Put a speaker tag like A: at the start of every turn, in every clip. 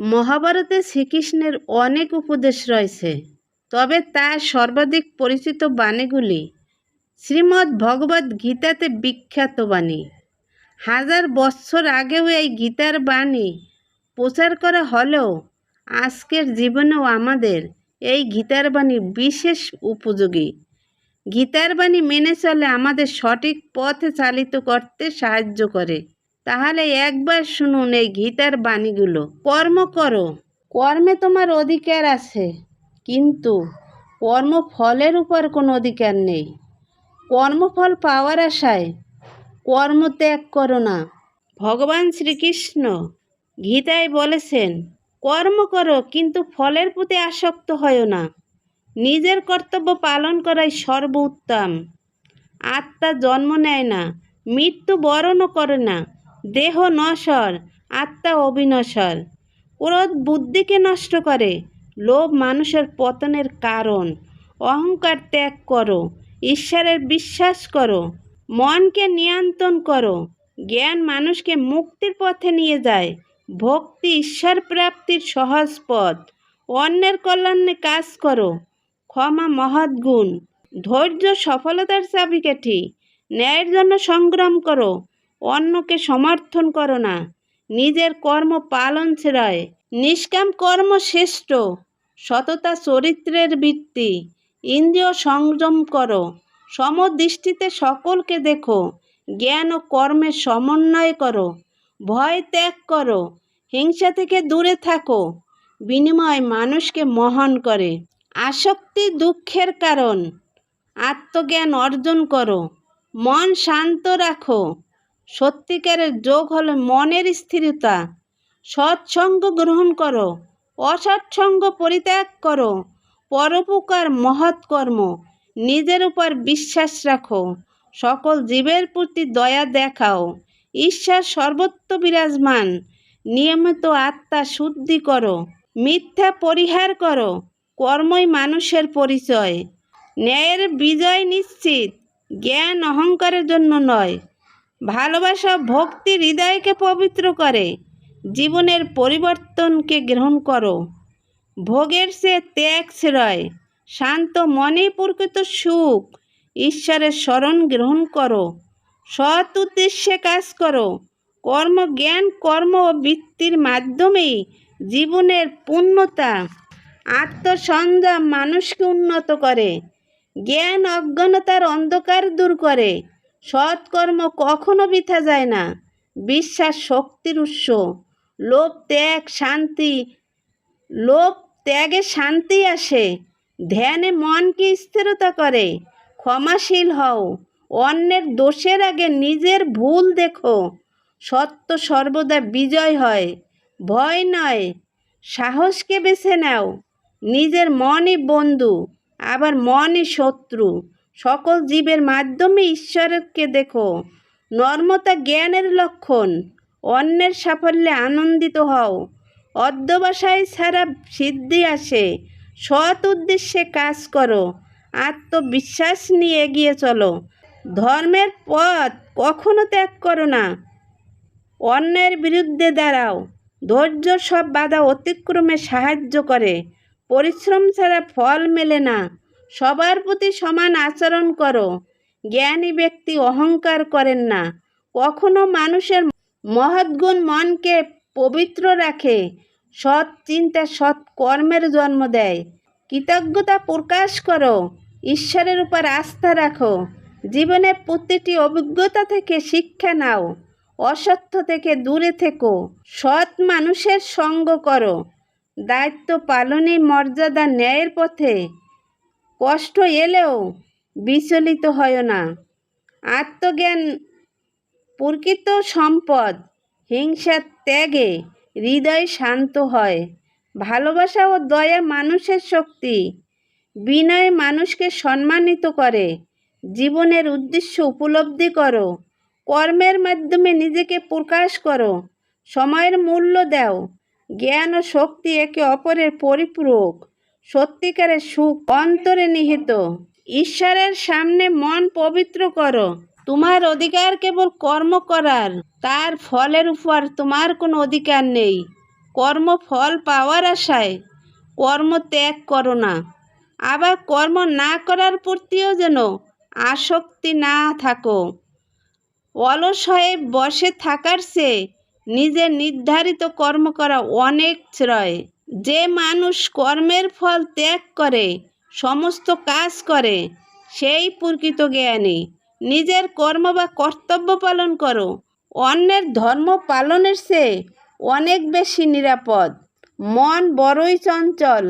A: মহাভারতে শ্রীকৃষ্ণের অনেক উপদেশ রয়েছে, তবে তার সর্বাধিক পরিচিত বাণীগুলি শ্রীমদ্ ভগবদ্ গীতাতে বিখ্যাত বাণী। হাজার বছর আগেও এই গীতার বাণী প্রচার করা হলেও আজকের জীবনেও আমাদের এই গীতার বাণী বিশেষ উপযোগী। গীতার বাণী মেনে চলে আমাদের সঠিক পথে চালিত করতে সাহায্য করে। তাহলে একবার শুনুন এই গীতার বাণীগুলো। কর্ম করো, কর্মে তোমার অধিকার আছে, কিন্তু কর্মফলের উপর কোনো অধিকার নেই। কর্মফল পাওয়ার আশায় কর্ম ত্যাগ করো না। ভগবান শ্রীকৃষ্ণ গীতায় বলেছেন, কর্ম করো কিন্তু ফলের প্রতি আসক্ত হয়ো না। নিজের কর্তব্য পালন করাই সর্বোত্তম। আত্মা জন্ম নেয় না, মৃত্যু বরণও করে না। দেহ নশ্বর, আত্মা অবিনশ্বর। ক্রোধ বুদ্ধিকে নষ্ট করে, লোভ মানুষের পতনের কারণ। অহংকার ত্যাগ করো, ঈশ্বরের বিশ্বাস করো, মনকে নিয়ন্ত্রণ করো। জ্ঞান মানুষকে মুক্তির পথে নিয়ে যায়। ভক্তি ঈশ্বর প্রাপ্তির সহজ পথ। অন্যের কল্যাণে কাজ করো, ক্ষমা মহৎ গুণ। ধৈর্য সফলতার চাবিকাঠি। ন্যায়ের জন্য সংগ্রাম করো, অন্যকে সমর্থন করো না। নিজের কর্ম পালন ছেড়ায় নিষ্কাম কর্ম শ্রেষ্ঠ। সততা চরিত্রের ভিত্তি। ইন্দ্রিয় সংযম করো, সমদৃষ্টিতে সকলকে দেখো। জ্ঞান ও কর্মের সমন্বয় করো। ভয় ত্যাগ করো, হিংসা থেকে দূরে থাকো। বিনিময় মানুষকে মহান করে। আসক্তি দুঃখের কারণ। আত্মজ্ঞান অর্জন করো, মন শান্ত রাখো। সত্যিকারের যোগ হলো মনের স্থিরতা। সৎসঙ্গ গ্রহণ করো, অসৎসঙ্গ পরিত্যাগ করো। পরোপকার মহৎ কর্ম। নিজের উপর বিশ্বাস রাখো, সকল জীবের প্রতি দয়া দেখাও। ঈশ্বর সর্বত্র বিরাজমান। নিয়মিত আত্মা শুদ্ধি করো, মিথ্যা পরিহার করো। কর্মই মানুষের পরিচয়। ন্যায়ের বিজয় নিশ্চিত, জ্ঞান অহংকারের জন্য নয়। ভালোবাসা ভক্তি হৃদয়কে পবিত্র করে। জীবনের পরিবর্তনকে গ্রহণ করো, ভোগের চেয়ে ত্যাগ শ্রেয়। শান্ত মনেই প্রকৃত সুখ। ঈশ্বরের শরণ গ্রহণ করো, সৎ উদ্দেশ্যে কাজ করো। কর্মজ্ঞান কর্ম ও বৃত্তির মাধ্যমেই জীবনের পূর্ণতা। আত্মসংযম মানুষকে উন্নত করে। জ্ঞান অজ্ঞানতার অন্ধকার দূর করে। সৎকর্ম কখনো বৃথা যায় না। বিশ্বাস শক্তির উৎস। লোভ ত্যাগ শান্তি, লোভ ত্যাগে শান্তি আসে। ধ্যানে মনকে স্থিরতা করে। ক্ষমাশীল হও, অন্যের দোষের আগে নিজের ভুল দেখো। সত্য সর্বদা বিজয় হয়। ভয় নয়, সাহসকে বেছে নাও। নিজের মনই বন্ধু, আবার মনই শত্রু। সকল জীবের মাধ্যমে ঈশ্বরকে দেখো। নর্মতা জ্ঞানের লক্ষণ। অন্যের সাফল্যে আনন্দিত হও। অধ্যবসায় ছাড়া সিদ্ধি আসে। সৎ উদ্দেশ্যে কাজ করো, আত্মবিশ্বাস নিয়ে এগিয়ে চলো। ধর্মের পথ কখনো ত্যাগ করো না। অন্যের বিরুদ্ধে দাঁড়াও। ধৈর্য সব বাধা অতিক্রমে সাহায্য করে। পরিশ্রম ছাড়া ফল মেলে না। সবার প্রতি সমান আচরণ করো। জ্ঞানী ব্যক্তি অহংকার করেন না। কখনো মানুষের মহৎ গুণ মনকে পবিত্র রাখে। সৎ চিন্তা সৎ কর্মের জন্ম দেয়। কৃতজ্ঞতা প্রকাশ করো, ঈশ্বরের উপর আস্থা রাখো। জীবনের প্রতিটি অভিজ্ঞতা থেকে শিক্ষা নাও। অসত্য থেকে দূরে থেকো। সৎ মানুষের সঙ্গ করো। দায়িত্ব পালনই মর্যাদা। ন্যায়ের পথে কষ্ট এলেও বিচলিত হয় না। আত্মজ্ঞান প্রকৃত সম্পদ। হিংসা ত্যাগে হৃদয় শান্ত হয়। ভালোবাসা ও দয়া মানুষের শক্তি। বিনয় মানুষকে সম্মানিত করে। জীবনের উদ্দেশ্য উপলব্ধি করো। কর্মের মাধ্যমে নিজেকে প্রকাশ করো। সময়ের মূল্য দাও। জ্ঞান ও শক্তি একে অপরের পরিপূরক। সত্যিকারের সুখ অন্তরে নিহিত। ঈশ্বরের সামনে মন পবিত্র করো। তোমার অধিকার কেবল কর্ম করার, তার ফলের উপর তোমার কোনো অধিকার নেই। কর্মফল পাওয়ার আশায় কর্ম ত্যাগ করো না। আবার কর্ম না করার প্রতিও যেন আসক্তি না থাকো। অলস হয়ে বসে থাকার চেয়ে নিজের নির্ধারিত কর্ম করা অনেক শ্রেয়। যে মানুষ কর্মের ফল ত্যাগ করে সমস্ত কাজ করে সেই প্রকৃত জ্ঞানী। নিজের কর্ম বা কর্তব্য পালন করো, অন্যের ধর্ম পালনের চেয়ে অনেক বেশি নিরাপদ। মন বড়ই চঞ্চল,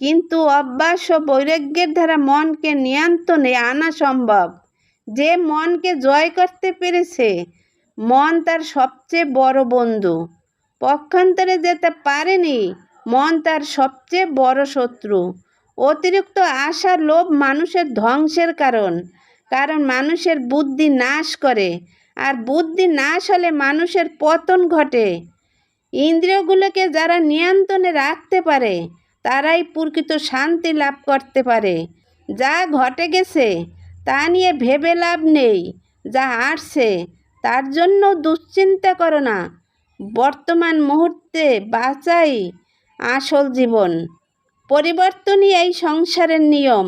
A: কিন্তু অভ্যাস ও বৈরাগ্যের দ্বারা মনকে নিয়ন্ত্রণে আনা সম্ভব। যে মনকে জয় করতে পেরেছে মন তার সবচেয়ে বড় বন্ধু। পক্ষান্তরে যেতে পারেনি মন তার সবচেয়ে বড় শত্রু। অতিরিক্ত আশা লোভ মানুষের ধ্বংসের কারণ, কারণ মানুষের বুদ্ধি নাশ করে, আর বুদ্ধি নাশ হলে মানুষের পতন ঘটে। ইন্দ্রিয়গুলোকে যারা নিয়ন্ত্রণে রাখতে পারে তারাই প্রকৃত শান্তি লাভ করতে পারে। যা ঘটে গেছে তা নিয়ে ভেবে লাভ নেই, যা আসছে তার জন্য দুশ্চিন্তা করো না। বর্তমান মুহূর্তে বাঁচাই আসল জীবন। পরিবর্তনই এই সংসারের নিয়ম।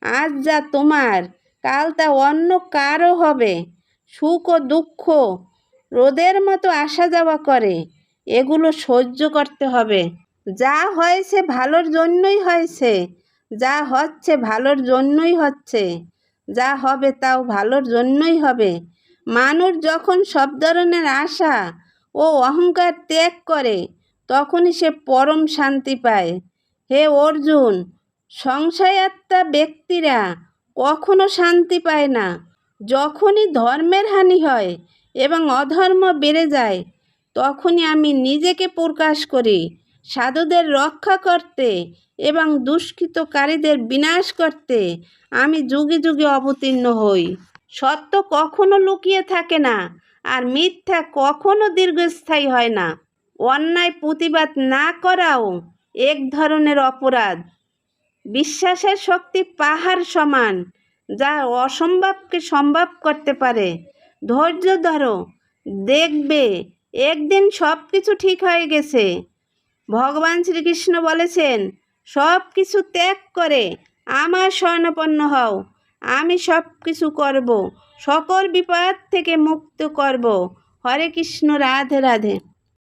A: আজ যা তোমার কাল তা অন্য কারও হবে। সুখ ও দুঃখ রোদের মতো আসা যাওয়া করে, এগুলো সহ্য করতে হবে। যা হয়েছে ভালোর জন্যই হয়েছে, যা হচ্ছে ভালোর জন্যই হচ্ছে, যা হবে তাও ভালোর জন্যই হবে। মানুষ যখন সব ধরনের আশা ও অহংকার ত্যাগ করে তখনই সে পরম শান্তি পায়। হে অর্জুন, সংশয়াত্মা ব্যক্তিরা কখনো শান্তি পায় না। যখনই ধর্মের হানি হয় এবং অধর্ম বেড়ে যায় তখনই আমি নিজেকে প্রকাশ করি সাধুদের রক্ষা করতে এবং দুষ্কৃতকারীদের বিনাশ করতে। আমি যুগে যুগে অবতীর্ণ হই। সত্য কখনো লুকিয়ে থাকে না, আর মিথ্যা কখনো দীর্ঘস্থায়ী হয় না। অন্যায় প্রতিবাদ না করাও এক ধরনের অপরাধ। বিশ্বাসের শক্তি পাহাড় সমান, যা অসম্ভবকে সম্ভব করতে পারে। ধৈর্য ধরো, দেখবে একদিন সব কিছু ঠিক হয়ে গেছে। ভগবান শ্রীকৃষ্ণ বলেছেন, সব কিছু ত্যাগ করে আমার শরণাপন্ন হও, আমি সব কিছু করব, সকল বিপদ থেকে মুক্ত করব। হরে কৃষ্ণ, রাধে রাধে।